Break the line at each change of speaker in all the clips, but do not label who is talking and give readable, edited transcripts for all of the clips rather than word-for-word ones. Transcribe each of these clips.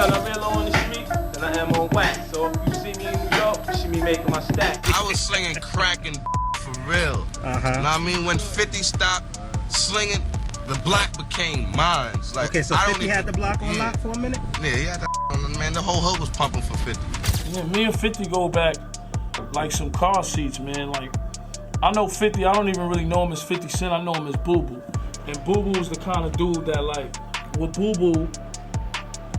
ton of real on the street than I am on wax. So if you see me in New York, you see me making my stack.
I was slinging crack and for real. Know what I mean? When 50 stopped slinging, the block became mine. Like,
okay, so 50 had the block on lock for a minute?
Yeah, he had that on, man. The whole hood was pumping for 50.
Yeah, me and 50 go back like some car seats, man. Like, I know 50, I don't even really know him as 50 Cent, I know him as Boo Boo. And Boo Boo is the kind of dude that, like, with Boo Boo,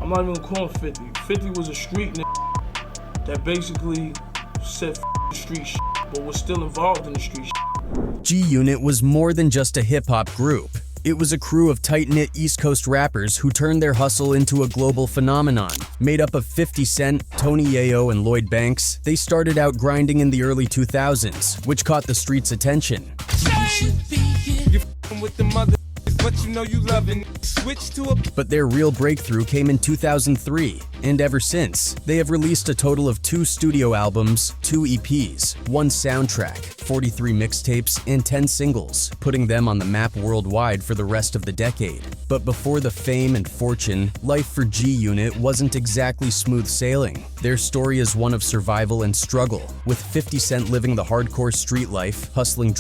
I'm not even gonna call him 50. 50 was a street nigga that basically said the street shit, but was still involved in the street shit.
G-Unit was more than just a hip-hop group. It was a crew of tight-knit East Coast rappers who turned their hustle into a global phenomenon. Made up of 50 Cent, Tony Yayo, and Lloyd Banks, they started out grinding in the early 2000s, which caught the streets' attention.
With the mother, but you know you loving. Switch to a.
But their real breakthrough came in 2003, and ever since, they have released a total of 2 studio albums, 2 EPs, 1 soundtrack, 43 mixtapes, and 10 singles, putting them on the map worldwide for the rest of the decade. But before the fame and fortune, life for G-Unit wasn't exactly smooth sailing. Their story is one of survival and struggle, with 50 Cent living the hardcore street life, hustling.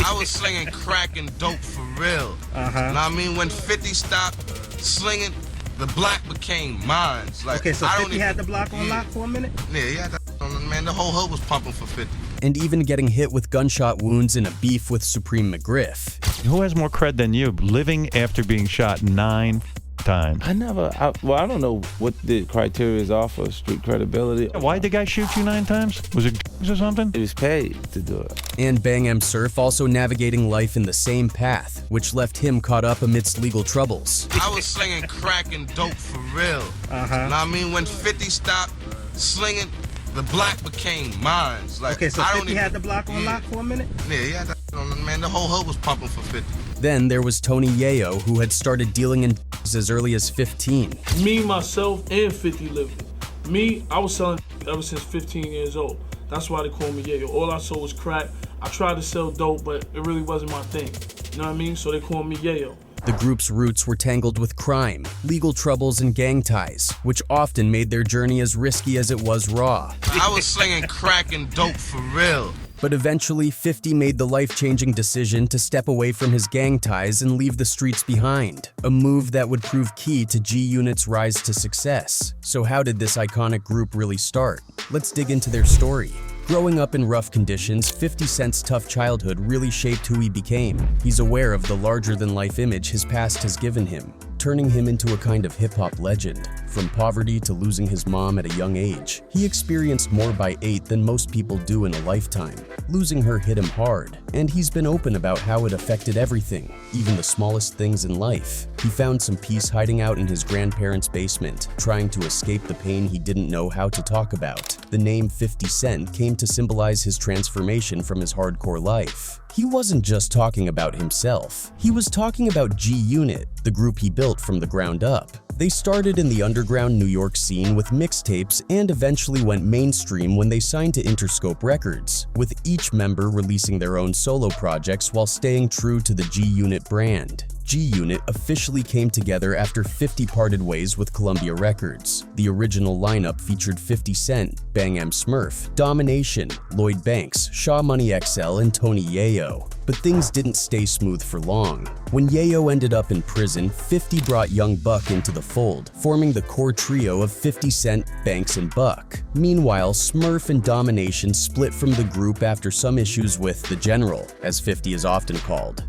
I was slinging crack and dope for real. Know what I mean? When 50 stopped slinging, the block became mine. Like,
okay, so 50 had the block on lock for a minute?
Yeah, he had that on, man. The whole hood was pumping for 50.
And even getting hit with gunshot wounds in a beef with Supreme McGriff.
Who has more cred than you, living after being shot 9 times?
I don't know what the criteria is off of street credibility.
Why'd the guy shoot you 9 times? Was it or something?
He was paid to do it.
And Bang M Surf also navigating life in the same path, which left him caught up amidst legal troubles.
I was slinging crack and dope for real. Know what I mean? When 50 stopped slinging, the block became mine. Like,
okay, so 50 had the block on lock for a minute?
Yeah, he had that on, man. The whole hood was pumping for 50.
Then there was Tony Yayo, who had started dealing in as early as 15.
Me, myself, and 50 lived it. Me, I was selling ever since 15 years old. That's why they call me Yayo. All I sold was crack. I tried to sell dope, but it really wasn't my thing. You know what I mean? So they call me Yayo.
The group's roots were tangled with crime, legal troubles, and gang ties, which often made their journey as risky as it was raw.
I was slinging crack and dope for real.
But eventually, 50 made the life-changing decision to step away from his gang ties and leave the streets behind, a move that would prove key to G-Unit's rise to success. So how did this iconic group really start? Let's dig into their story. Growing up in rough conditions, 50 Cent's tough childhood really shaped who he became. He's aware of the larger-than-life image his past has given him, turning him into a kind of hip-hop legend. From poverty to losing his mom at a young age, he experienced more by 8 than most people do in a lifetime. Losing her hit him hard, and he's been open about how it affected everything, even the smallest things in life. He found some peace hiding out in his grandparents' basement, trying to escape the pain he didn't know how to talk about. The name 50 Cent came to symbolize his transformation from his hardcore life. He wasn't just talking about himself. He was talking about G-Unit, the group he built from the ground up. They started in the underground New York scene with mixtapes and eventually went mainstream when they signed to Interscope Records, with each member releasing their own solo projects while staying true to the G-Unit brand. G-Unit officially came together after 50 parted ways with Columbia Records. The original lineup featured 50 Cent, Bang M Smurf, Domination, Lloyd Banks, Shaw Money XL, and Tony Yayo. But things didn't stay smooth for long. When Yayo ended up in prison, 50 brought Young Buck into the fold, forming the core trio of 50 Cent, Banks, and Buck. Meanwhile, Smurf and Domination split from the group after some issues with the General, as 50 is often called.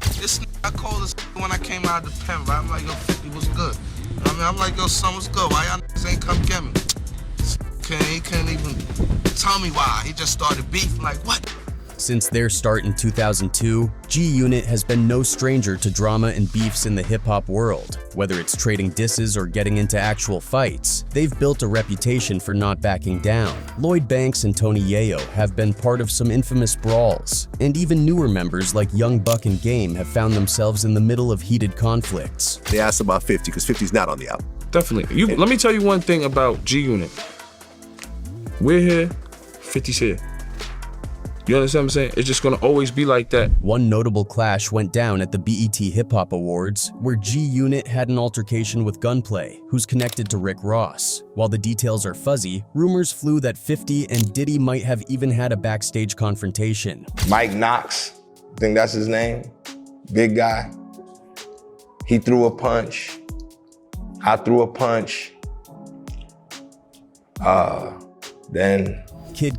I called this when I came out of the pen, right? I'm like, yo, 50 was good. I mean, I'm like, yo, son was good. Why y'all niggas ain't come get me? He couldn't even tell me why. He just started beefing, like, what?
Since their start in 2002, G-Unit has been no stranger to drama and beefs in the hip-hop world. Whether it's trading disses or getting into actual fights, they've built a reputation for not backing down. Lloyd Banks and Tony Yayo have been part of some infamous brawls, and even newer members like Young Buck and Game have found themselves in the middle of heated conflicts.
They asked about 50 because 50's not on the album.
Definitely. Let me tell you one thing about G-Unit. We're here, 50's here.
You understand what I'm saying? It's just gonna always be like that.
One notable clash went down at the BET Hip Hop Awards, where G-Unit had an altercation with Gunplay, who's connected to Rick Ross. While the details are fuzzy, rumors flew that 50 and Diddy might have even had a backstage confrontation.
Mike Knox, I think that's his name, big guy. He threw a punch. I threw a punch. Then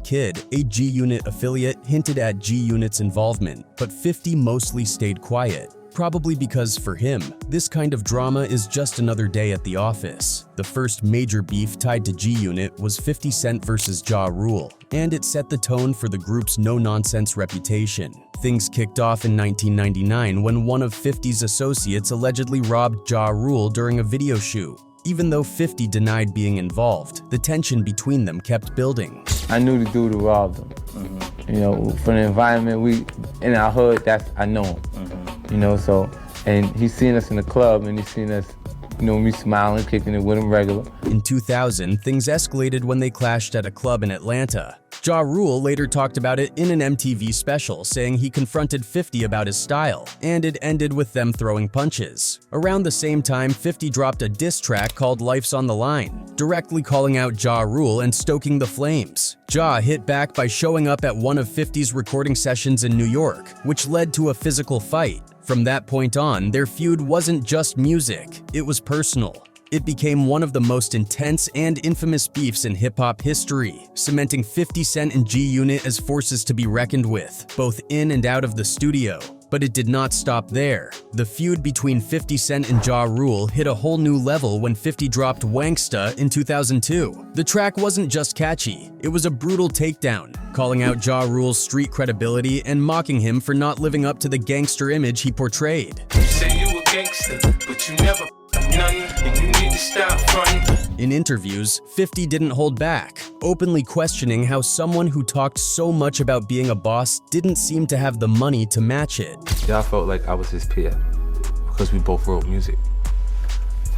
Kid, a G-Unit affiliate, hinted at G-Unit's involvement, but 50 mostly stayed quiet. Probably because for him, this kind of drama is just another day at the office. The first major beef tied to G-Unit was 50 Cent versus Ja Rule, and it set the tone for the group's no-nonsense reputation. Things kicked off in 1999 when one of 50's associates allegedly robbed Ja Rule during a video shoot. Even though 50 denied being involved, the tension between them kept building.
I knew the dude who robbed him. You know, from the environment in our hood, I know him. You know, so, and he's seen us in the club and he's seen us, you know, me smiling, kicking it with him regular.
In 2000, things escalated when they clashed at a club in Atlanta. Ja Rule later talked about it in an MTV special, saying he confronted 50 about his style, and it ended with them throwing punches. Around the same time, 50 dropped a diss track called Life's on the Line, directly calling out Ja Rule and stoking the flames. Ja hit back by showing up at one of 50's recording sessions in New York, which led to a physical fight. From that point on, their feud wasn't just music, it was personal. It became one of the most intense and infamous beefs in hip-hop history, cementing 50 Cent and G-Unit as forces to be reckoned with, both in and out of the studio. But it did not stop there. The feud between 50 Cent and Ja Rule hit a whole new level when 50 dropped Wanksta in 2002. The track wasn't just catchy, it was a brutal takedown, calling out Ja Rule's street credibility and mocking him for not living up to the gangster image he portrayed.
You say you a gangster, but you never none, and you need to stop fronting.
In interviews, 50 didn't hold back, openly questioning how someone who talked so much about being a boss didn't seem to have the money to match it.
Yeah, I felt like I was his peer because we both wrote music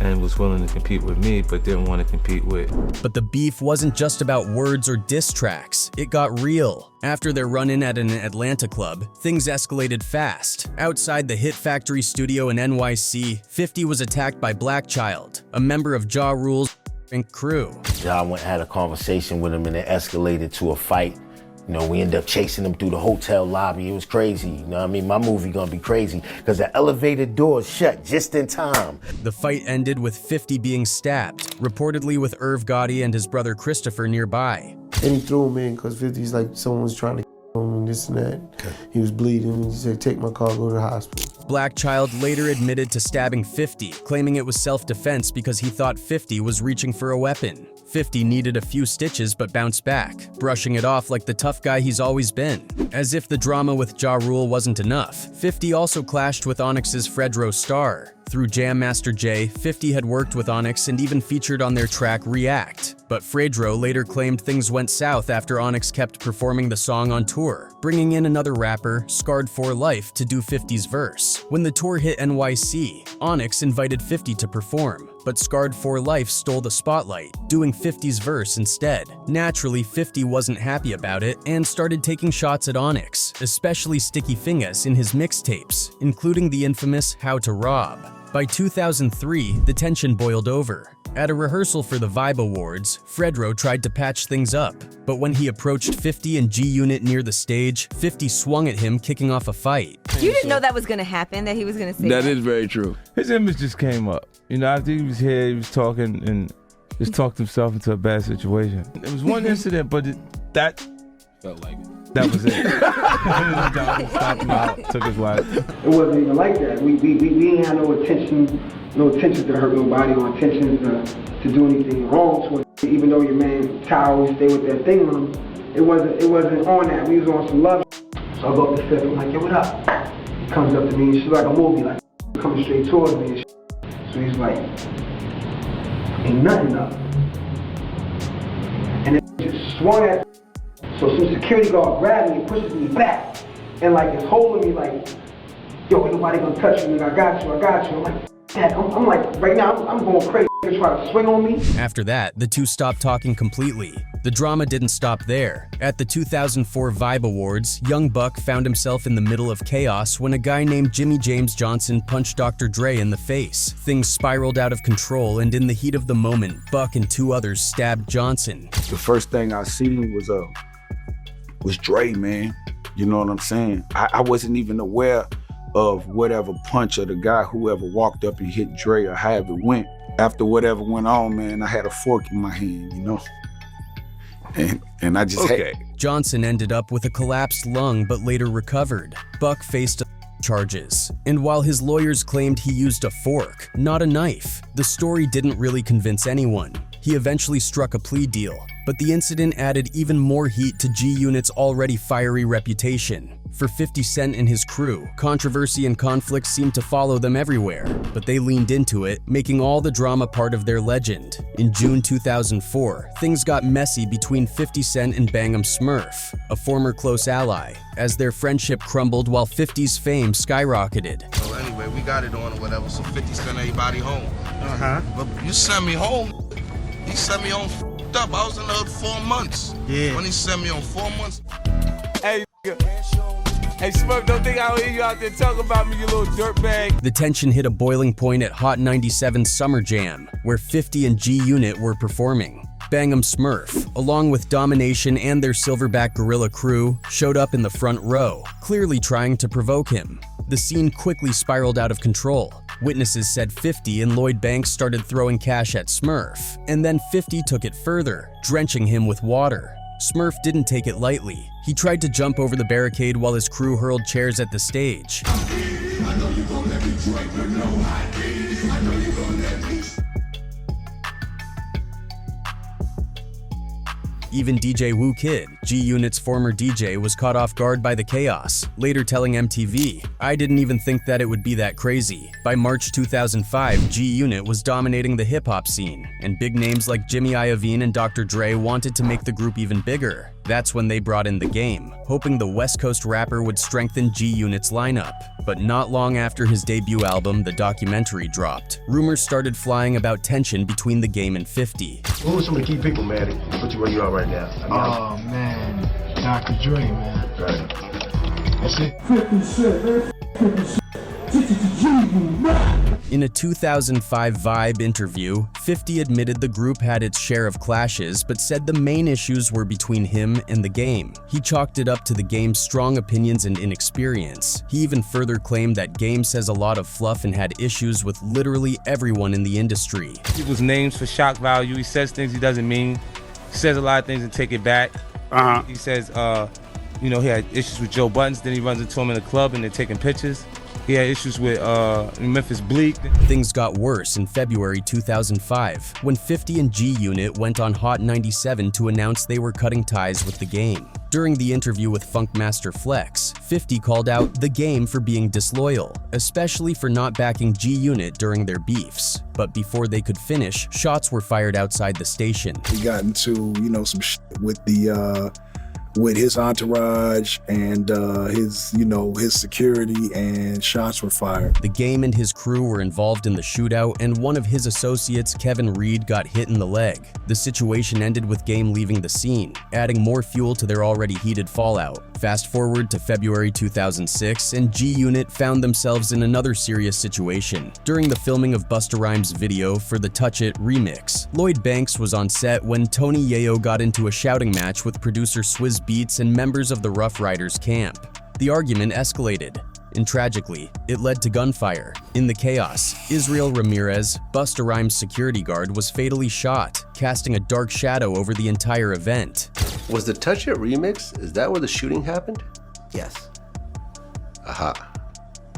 and was willing to compete with me, but didn't want to compete with.
But the beef wasn't just about words or diss tracks, it got real. After their run-in at an Atlanta club, things escalated fast. Outside the Hit Factory studio in NYC, 50 was attacked by Black Child, a member of Ja Rule's crew.
Ja went and had a conversation with him and it escalated to a fight. You know, we ended up chasing him through the hotel lobby. It was crazy. You know what I mean? My movie gonna be crazy because the elevator doors shut just in time.
The fight ended with 50 being stabbed, reportedly with Irv Gotti and his brother Christopher nearby.
And he threw him in because 50's like someone was trying to kill him and this and that. He was bleeding and he said, take my car, go to the hospital.
Black Child later admitted to stabbing 50, claiming it was self-defense because he thought 50 was reaching for a weapon. 50 needed a few stitches but bounced back, brushing it off like the tough guy he's always been. As if the drama with Ja Rule wasn't enough, 50 also clashed with Onyx's Fredro Starr. Through Jam Master Jay, 50 had worked with Onyx and even featured on their track React. But Fredro later claimed things went south after Onyx kept performing the song on tour, bringing in another rapper, Scarred for Life, to do 50's verse. When the tour hit NYC, Onyx invited 50 to perform, but Scarred for Life stole the spotlight, doing 50's verse instead. Naturally, 50 wasn't happy about it and started taking shots at Onyx, especially Sticky Fingers in his mixtapes, including the infamous How to Rob. By 2003, the tension boiled over. At a rehearsal for the Vibe Awards, Fredro tried to patch things up, but when he approached 50 and G-Unit near the stage, 50 swung at him, kicking off a fight.
You didn't know that was gonna happen, that he was gonna say that?
That is very true. His image just came up. You know, after he was here, he was talking and just talked himself into a bad situation. It was one incident, but that felt like it. That was it. Stopped him out, took his life.
It wasn't even like that. We ain't had no intentions to hurt nobody or intentions to do anything wrong to it. Even though your man Ty always stay with that thing on him, it wasn't on that. We was on some love. So I go up to Fifth, I'm like, yo, what up? He comes up to me and she's like a movie, like coming straight towards me and shit. So he's like, ain't nothing up. And it just swung at. So some security guard grabs me and pushes me back. And like it's holding me like, yo, ain't nobody gonna touch me, I got you. I'm like, Dad, I'm like, right now, I'm going crazy. They try to swing on me.
After that, the two stopped talking completely. The drama didn't stop there. At the 2004 Vibe Awards, Young Buck found himself in the middle of chaos when a guy named Jimmy James Johnson punched Dr. Dre in the face. Things spiraled out of control, and in the heat of the moment, Buck and two others stabbed Johnson.
The first thing I seen was Dre, man. You know what I'm saying? I wasn't even aware of whatever punch of the guy, whoever walked up and hit Dre or however it went. After whatever went on, man, I had a fork in my hand, you know? And I just had...
Johnson ended up with a collapsed lung but later recovered. Buck faced charges, and while his lawyers claimed he used a fork, not a knife, the story didn't really convince anyone. He eventually struck a plea deal, but the incident added even more heat to G-Unit's already fiery reputation. For 50 Cent and his crew, controversy and conflict seemed to follow them everywhere, but they leaned into it, making all the drama part of their legend. In June 2004, things got messy between 50 Cent and Bang'em Smurf, a former close ally, as their friendship crumbled while 50's fame skyrocketed.
So anyway, we got it on or whatever, so 50 sent everybody home. But you sent me home. He sent me home f***ed up. I was in the hood 4 months. Yeah. When he sent me home 4 months.
Hey, Smurf, don't think I don't hear you out there talking about me, you little dirtbag.
The tension hit a boiling point at Hot 97's Summer Jam, where 50 and G-Unit were performing. Bang'em Smurf, along with Domination and their Silverback Gorilla crew, showed up in the front row, clearly trying to provoke him. The scene quickly spiraled out of control. Witnesses said 50 and Lloyd Banks started throwing cash at Smurf, and then 50 took it further, drenching him with water. Smurf didn't take it lightly. He tried to jump over the barricade while his crew hurled chairs at the stage. Even DJ Woo Kid, G-Unit's former DJ, was caught off guard by the chaos, later telling MTV, "I didn't even think that it would be that crazy." By March 2005, G-Unit was dominating the hip-hop scene, and big names like Jimmy Iovine and Dr. Dre wanted to make the group even bigger. That's when they brought in The Game, hoping the West Coast rapper would strengthen G-Unit's lineup. But not long after his debut album, The Documentary, dropped, rumors started flying about tension between The Game and 50.
Who are some of the key people, man, that put you where you are right now?
Oh, man, Dr. Dre, man.
Right.
That's it. 50 Cent, man. 50 Cent.
In a 2005 Vibe interview, 50 admitted the group had its share of clashes, but said the main issues were between him and The Game. He chalked it up to The Game's strong opinions and inexperience. He even further claimed that Game says a lot of fluff and had issues with literally everyone in the industry.
People's names for shock value. He says things he doesn't mean. He says a lot of things and take it back. He says, he had issues with Joe Buttons, then he runs into him in a club and they're taking pictures. He had issues with Memphis Bleak.
Things got worse in February 2005, when 50 and G-Unit went on Hot 97 to announce they were cutting ties with The Game. During the interview with Funkmaster Flex, 50 called out The Game for being disloyal, especially for not backing G-Unit during their beefs. But before they could finish, shots were fired outside the station.
He got into, some shit with his entourage and his security, and shots were fired.
The Game and his crew were involved in the shootout, and one of his associates, Kevin Reed, got hit in the leg. The situation ended with Game leaving the scene, adding more fuel to their already heated fallout. Fast forward to February 2006, and G-Unit found themselves in another serious situation. During the filming of Busta Rhymes' video for the Touch It remix, Lloyd Banks was on set when Tony Yayo got into a shouting match with producer Swizz Beats and members of the Rough Riders camp. The argument escalated, and tragically, it led to gunfire. In the chaos, Israel Ramirez, Busta Rhymes' security guard, was fatally shot, casting a dark shadow over the entire event.
Was the Touch It remix, is that where the shooting happened?
Yes.
Aha.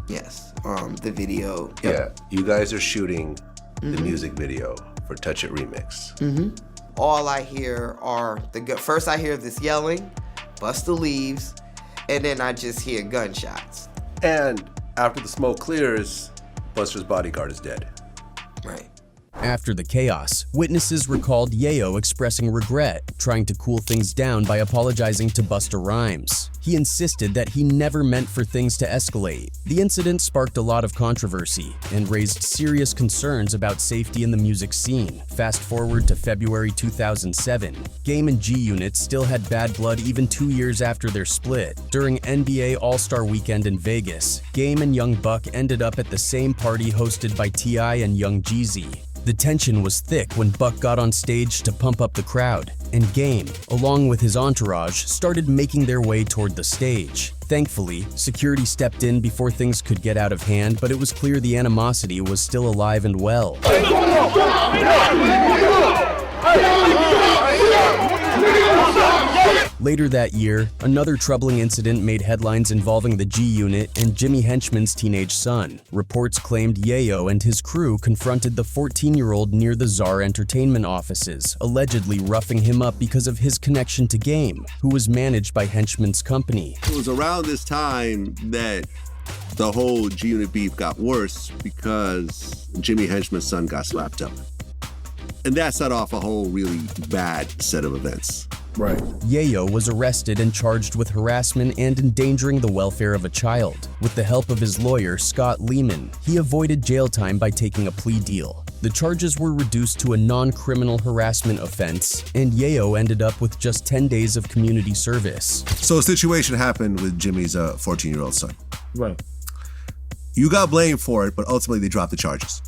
Yes. The video. Yep.
Yeah, you guys are shooting the music video for Touch It remix.
All I hear are first I hear this yelling, Busta leaves, and then I just hear gunshots.
And after the smoke clears, Buster's bodyguard is dead.
Right.
After the chaos, witnesses recalled Yayo expressing regret, trying to cool things down by apologizing to Busta Rhymes. He insisted that he never meant for things to escalate. The incident sparked a lot of controversy and raised serious concerns about safety in the music scene. Fast forward to February 2007, Game and G-Unit still had bad blood even 2 years after their split. During NBA All-Star Weekend in Vegas, Game and Young Buck ended up at the same party hosted by T.I. and Young Jeezy. The tension was thick when Buck got on stage to pump up the crowd, and Game, along with his entourage, started making their way toward the stage. Thankfully, security stepped in before things could get out of hand, but it was clear the animosity was still alive and well. Later that year, another troubling incident made headlines involving the G-Unit and Jimmy Henchman's teenage son. Reports claimed Yayo and his crew confronted the 14-year-old near the Czar Entertainment offices, allegedly roughing him up because of his connection to Game, who was managed by Henchman's company.
It was around this time that the whole G-Unit beef got worse because Jimmy Henchman's son got slapped up. And that set off a whole really bad set of events.
Right.
Yayo was arrested and charged with harassment and endangering the welfare of a child. With the help of his lawyer, Scott Lehman, he avoided jail time by taking a plea deal. The charges were reduced to a non-criminal harassment offense, and Yayo ended up with just 10 days of community service.
So a situation happened with Jimmy's 14-year-old son.
Right.
You got blamed for it, but ultimately they dropped the charges.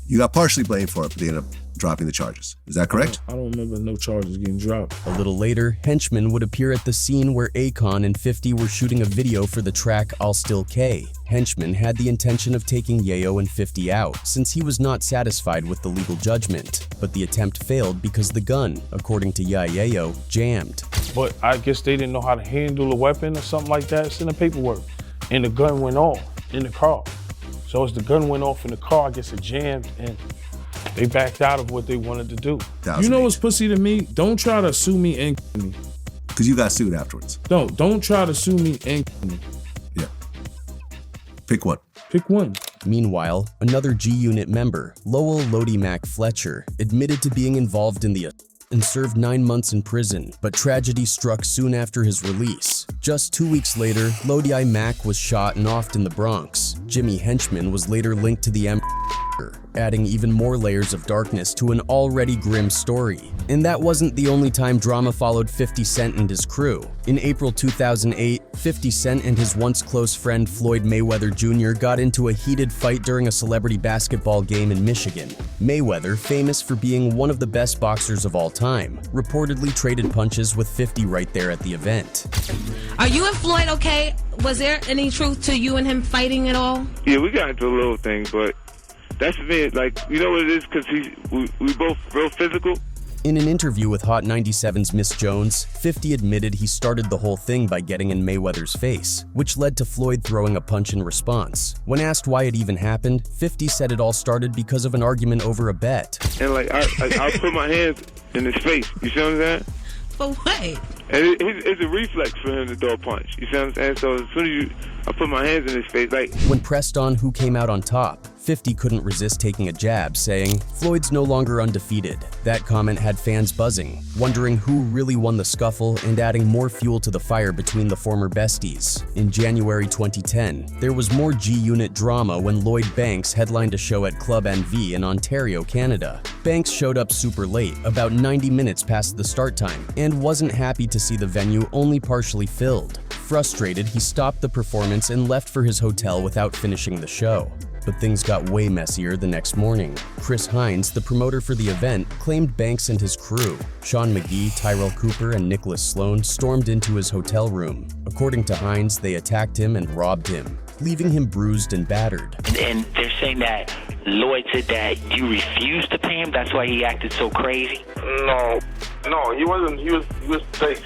You got partially blamed for it, but they ended up dropping the charges. Is that correct?
I don't remember no charges getting dropped.
A little later, Henchman would appear at the scene where Akon and 50 were shooting a video for the track I'll Still K. Henchman had the intention of taking Yayo and 50 out, since he was not satisfied with the legal judgment. But the attempt failed because the gun, according to Yayo, jammed.
But I guess they didn't know how to handle a weapon or something like that. It's in the paperwork. And the gun went off in the car. So as the gun went off in the car, I guess it jammed and they backed out of what they wanted to do. You know what's pussy to me? Don't try to sue me and me.
Because you got sued afterwards.
No, don't try to sue me and me.
Yeah. Pick one.
Pick one.
Meanwhile, another G-Unit member, Lowell Lodi Mac Fletcher, admitted to being involved in the and served 9 months in prison, but tragedy struck soon after his release. Just 2 weeks later, Lodi Mac was shot and offed in the Bronx. Jimmy Henchman was later linked to the adding even more layers of darkness to an already grim story. And that wasn't the only time drama followed 50 Cent and his crew. In April 2008, 50 Cent and his once close friend Floyd Mayweather Jr. got into a heated fight during a celebrity basketball game in Michigan. Mayweather, famous for being one of the best boxers of all time, reportedly traded punches with 50 right there at the event.
Are you and Floyd okay? Was there any truth to you and him fighting at all?
Yeah, we got into a little thing, but that's me. Like, you know what it is? Because we both real physical.
In an interview with Hot 97's Miss Jones, 50 admitted he started the whole thing by getting in Mayweather's face, which led to Floyd throwing a punch in response. When asked why it even happened, 50 said it all started because of an argument over a bet.
And like, I put my hands in his face. You see what I'm saying?
For what?
And it's a reflex for him to throw a punch. You see what I'm saying? So as soon as I put my hands in his face, like.
When pressed on who came out on top, 50 couldn't resist taking a jab, saying, "Floyd's no longer undefeated." That comment had fans buzzing, wondering who really won the scuffle and adding more fuel to the fire between the former besties. In January 2010, there was more G-Unit drama when Lloyd Banks headlined a show at Club NV in Ontario, Canada. Banks showed up super late, about 90 minutes past the start time, and wasn't happy to see the venue only partially filled. Frustrated, he stopped the performance and left for his hotel without finishing the show. But things got way messier the next morning. Chris Hines, the promoter for the event, claimed Banks and his crew, Sean McGee, Tyrell Cooper, and Nicholas Sloan, stormed into his hotel room. According to Hines, they attacked him and robbed him, leaving him bruised and battered.
And they're saying that Lloyd said that you refused to pay him, that's why he acted so crazy?
No, he wasn't. He was like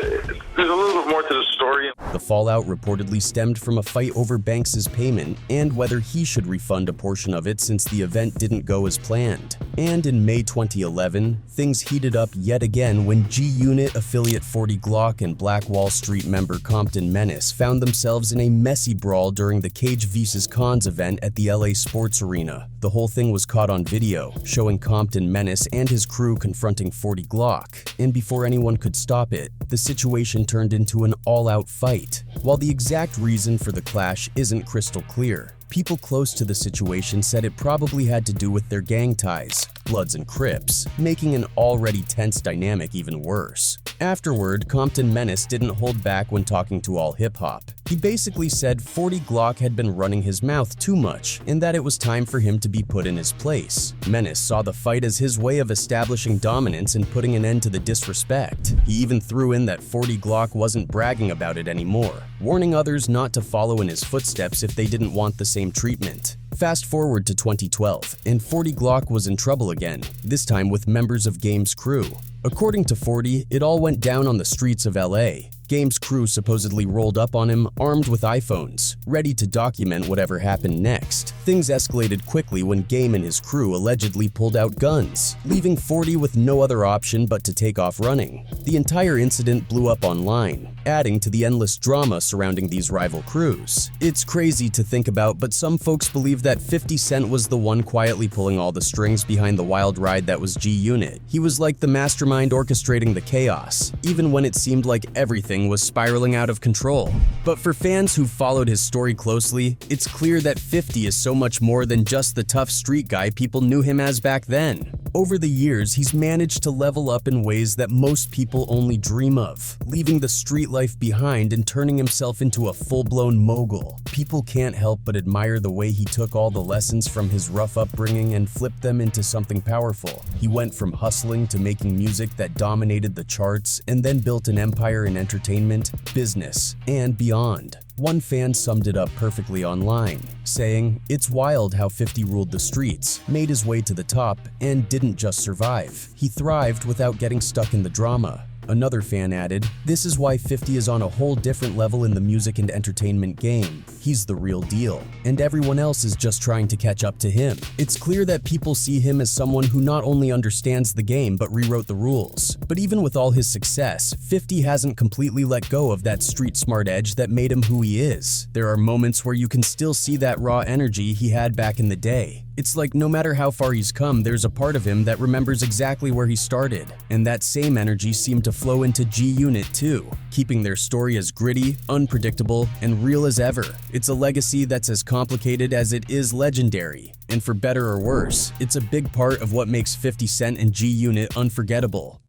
there's a little bit more to the story.
The fallout reportedly stemmed from a fight over Banks's payment and whether he should refund a portion of it since the event didn't go as planned. And in May 2011, things heated up yet again when G-Unit affiliate 40 Glock and Black Wall Street member Compton Menace found themselves in a messy brawl during the Cage vs. Cons event at the LA Sports Arena. The whole thing was caught on video, showing Compton Menace and his crew confronting 40 Glock, and before anyone could stop it, the situation turned into an all-out fight. While the exact reason for the clash isn't crystal clear, people close to the situation said it probably had to do with their gang ties, Bloods and Crips, making an already tense dynamic even worse. Afterward, Compton Menace didn't hold back when talking to All Hip Hop. He basically said 40 Glock had been running his mouth too much and that it was time for him to be put in his place. Menace saw the fight as his way of establishing dominance and putting an end to the disrespect. He even threw in that 40 Glock wasn't bragging about it anymore, warning others not to follow in his footsteps if they didn't want the same treatment. Fast forward to 2012, and 40 Glock was in trouble again, this time with members of Game's crew. According to 40, it all went down on the streets of LA. Game's crew supposedly rolled up on him, armed with iPhones, ready to document whatever happened next. Things escalated quickly when Game and his crew allegedly pulled out guns, leaving 40 with no other option but to take off running. The entire incident blew up online, adding to the endless drama surrounding these rival crews. It's crazy to think about, but some folks believe that 50 Cent was the one quietly pulling all the strings behind the wild ride that was G-Unit. He was like the mastermind orchestrating the chaos, even when it seemed like everything was spiraling out of control. But for fans who've followed his story closely, it's clear that 50 is so much more than just the tough street guy people knew him as back then. Over the years, he's managed to level up in ways that most people only dream of, leaving the street life behind and turning himself into a full-blown mogul. People can't help but admire the way he took all the lessons from his rough upbringing and flipped them into something powerful. He went from hustling to making music that dominated the charts and then built an empire in entertainment, business, and beyond. One fan summed it up perfectly online, saying, "It's wild how 50 ruled the streets, made his way to the top, and didn't just survive. He thrived without getting stuck in the drama." Another fan added, "This is why 50 is on a whole different level in the music and entertainment game. He's the real deal, and everyone else is just trying to catch up to him." It's clear that people see him as someone who not only understands the game but rewrote the rules. But even with all his success, 50 hasn't completely let go of that street smart edge that made him who he is. There are moments where you can still see that raw energy he had back in the day. It's like no matter how far he's come, there's a part of him that remembers exactly where he started. And that same energy seemed to flow into G-Unit too, keeping their story as gritty, unpredictable, and real as ever. It's a legacy that's as complicated as it is legendary. And for better or worse, it's a big part of what makes 50 Cent and G-Unit unforgettable.